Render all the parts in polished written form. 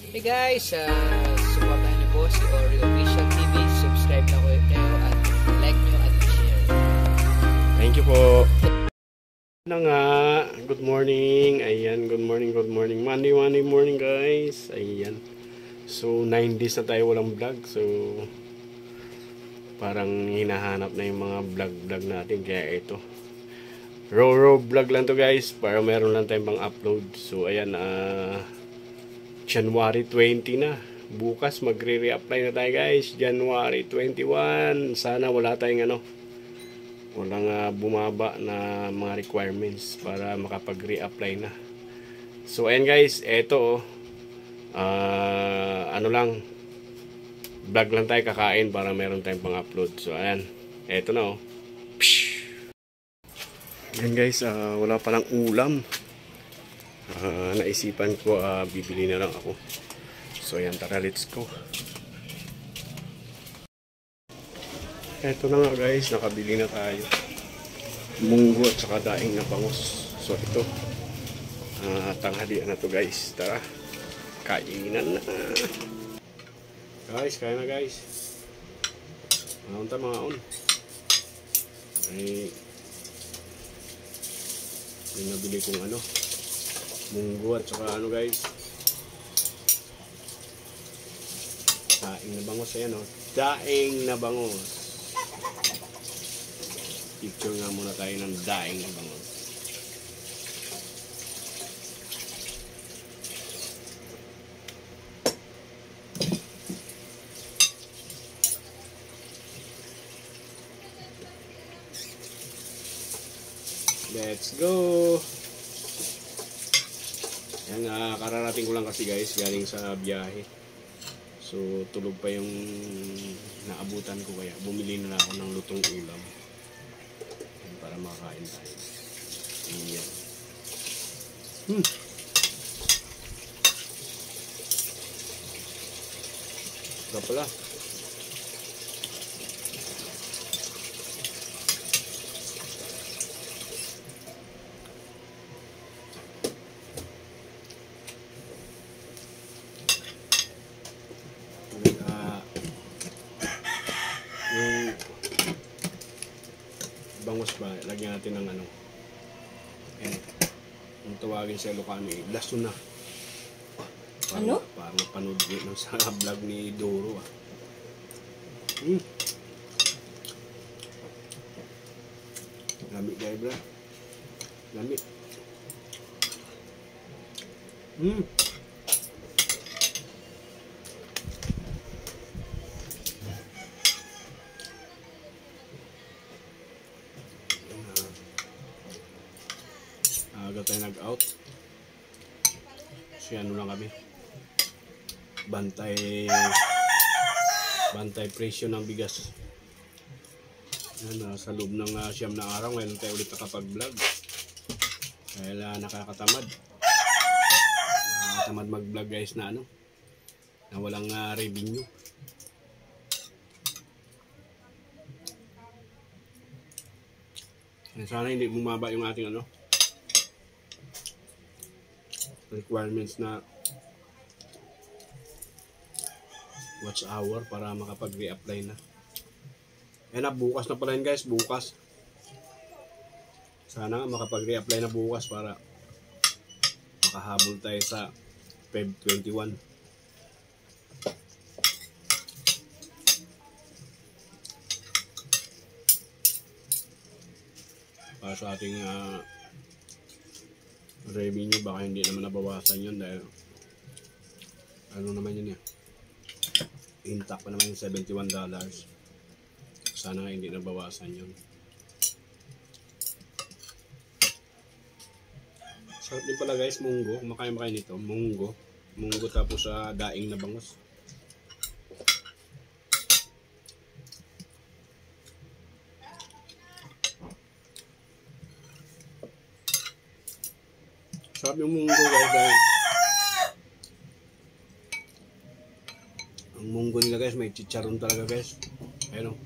Hey guys, supportahan niyo po si Oreo Official TV. Subscribe na kayo at like nyo at share. Thank you po. Na nga, good morning. Ayan, good morning. Monday morning guys. Ayan. So 9 days na tayo walang vlog. So parang hinahanap na yung mga vlog natin. Kaya ito, raw vlog lang to guys, para meron lang tayong pang upload. So ayan, January 20 na. Bukas magre-reapply na tayo guys, January 21. Sana wala tayong walang bumaba na mga requirements para makapag-reapply na. So ayan guys, eto lang, vlog lang tayo, kakain para meron tayong pang upload. So ayan, eto na Ayan guys, wala palang ulam. Naisipan ko bibili na lang ako. So ayan, tara, let's go. Eto na nga guys, nakabili na tayo. Munggo at saka daing na bangus. So ito, tanghalian na to guys. Tara, kainan na. Guys, kain na guys. Maunta mga on. Ay, yung nabili kong munggo at saka guys, daing na bangus. Ayan daing na bangus. Picture nga muna tayo ng daing na bangus. Let's go! Yan, kararating ko lang kasi guys, galing sa biyahe. So tulog pa yung naabutan ko, kaya bumili na ako ng lutong ulam para makakain tayo. Yan. Ito pala. Bangus ba, lagyan natin ng yung tawagin sa Ilocano, laso na. Parang napanood din sa vlog ni Doro. Lamig guys, bro. Lamig. Aga tayo nag-out. So lang kami, bantay presyo ng bigas. Yan, sa loob ng siyam na araw ngayon tayo ulit nakapag-vlog dahil nakakatamad mag-vlog guys na walang revenue. Sana hindi bumaba yung ating requirements na watch hour para makapag-reapply na. Bukas na pala yun guys, bukas. Sana makapag-reapply na bukas para makahabol tayo sa Feb 21. Para sa ating revenue, baka hindi naman nabawasan yun dahil naman yun intact pa naman yung $71. Sana nga hindi nabawasan yun. Sarap din pala guys, munggo. Kumakain nito, munggo tapos daing na bangus. Sarap yung munggo guys, dahil ang munggo nila guys may chicharon talaga guys. Ayun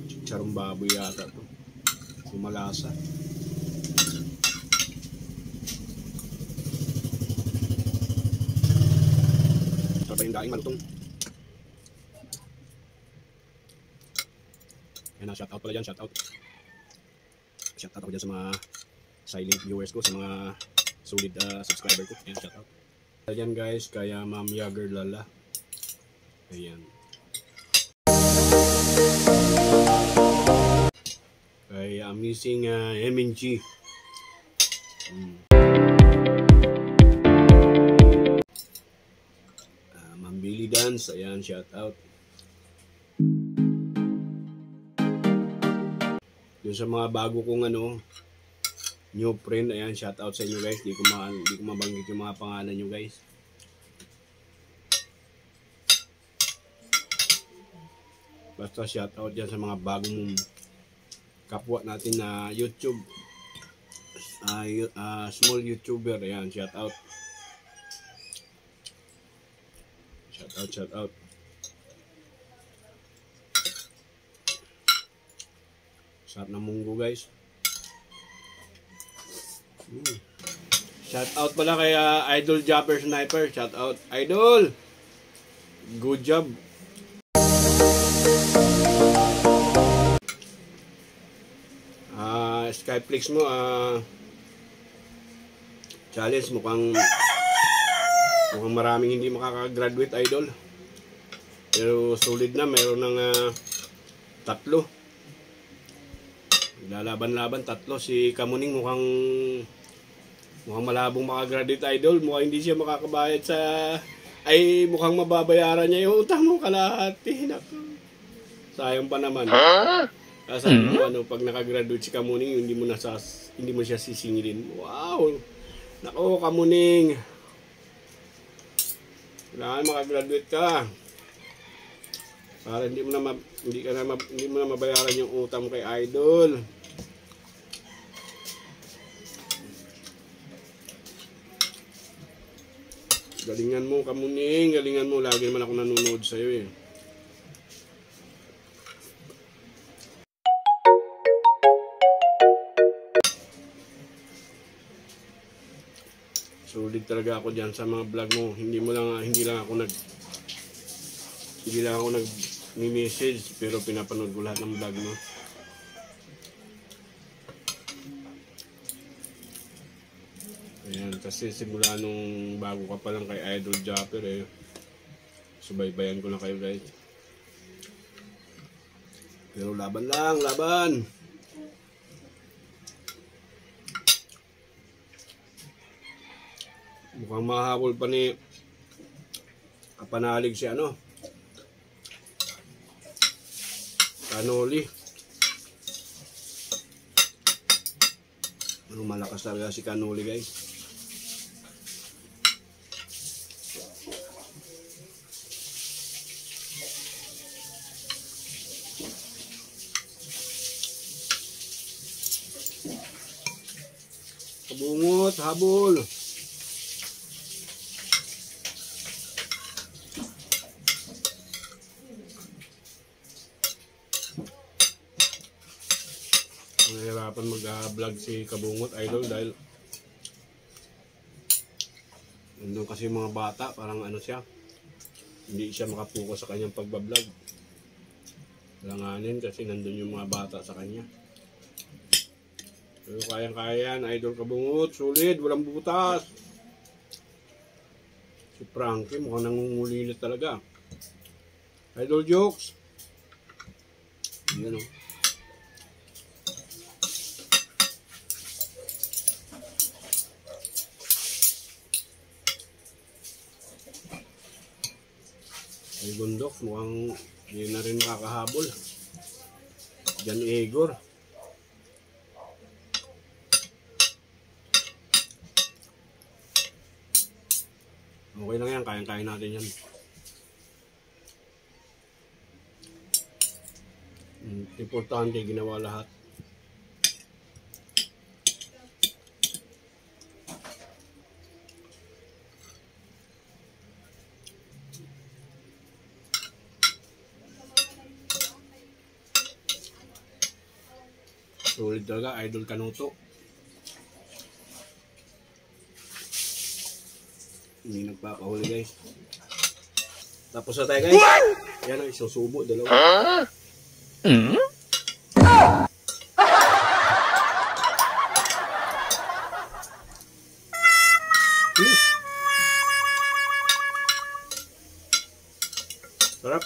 chicharong baboy yata to. Kumalasa. daing malutong. Ayan na, shoutout pala dyan, shoutout. Shoutout ako dyan sa mga silent viewers ko, sa mga solid subscriber ko. Ayan, shoutout. Ayan guys, kaya Ma'am Yager Lala. Ayan. Kaya missing MNG. Ma'am Billy Dance, ayan, shoutout. Yung sa mga bago kong new friend, ayan, shoutout sa inyo guys. Di ko mabanggit yung mga pangalan nyo guys. Basta shoutout dyan sa mga bagong kapwa natin na YouTube, small YouTuber, ayan, shoutout. Shoutout. Sarap ng munggo guys. Shoutout pala kay Idol Jumper Sniper, shoutout Idol. Good job. Skyflix mo, challenge, mukhang maraming hindi makakagraduate Idol. Pero solid na, mayroon ng 3. Lalaban-laban 3. Si Kamuning mukhang malabong makagraduate Idol. Mukhang hindi siya makakabayad sa, mukhang mababayaran niya yung utang mo kalahati. Sayang pa naman. Kasi pag nakagraduate si Kamuning, hindi mo siya sisingilin. Wow! Nako, Kamuning. Kailangan makagraduate ka. Para hindi mo na mabayaran yung utang kay Idol. Galingan mo, Kamuning, galingan mo. Lagi naman ako nanonood sa iyo eh. Sulit talaga ako diyan sa mga vlog mo. Hindi lang ako nag-message, pero pinapanood ko lahat ng vlog mo. Ayan, kasi simula nung bago ka pa lang kay Idol Jumper subaybayan ko na kayo guys. Pero laban lang, laban! Mukhang mahabol pa ni kapanalig si Kanoli. Malakas talaga si Kanoli guys. Kabungot, habol. Nahihirapan mag-vlog si Kabungot Idol dahil nandun kasi mga bata, parang siya, hindi siya makapokus sa kanyang pagbablog. Langanin kasi nandun yung mga bata sa kanya. Pero kayang-kaya yan, Idol Kabungot, sulit, walang butas. Si Frankie mukhang nangungulilit talaga. Idol Jokes. Yan o. Ay Gondok, mukhang hindi na rin makakahabol. Jan Igor. Okay lang yan, kayang-kaya natin yan. Importante, ginawa lahat. Sulit talaga, Idol Kanuto. Hindi nagpapahuli guys. Tapos na tayo guys. Yan ang isang subo, dalawa. Sarap.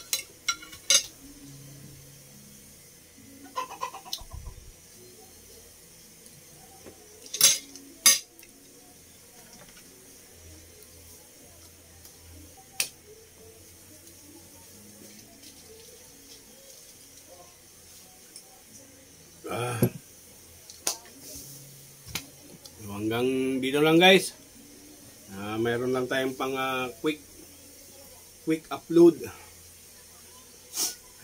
Hanggang dito lang guys. Mayroon lang tayong pang quick upload.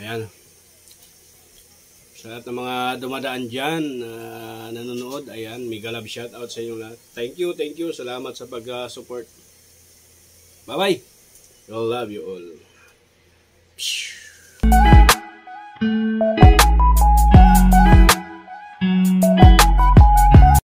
Ayan. Sa lahat ng mga dumadaan dyan, nanonood, ayan, mega love shoutout sa inyo lahat. Thank you. Salamat sa pag-support. Bye-bye. I love you all.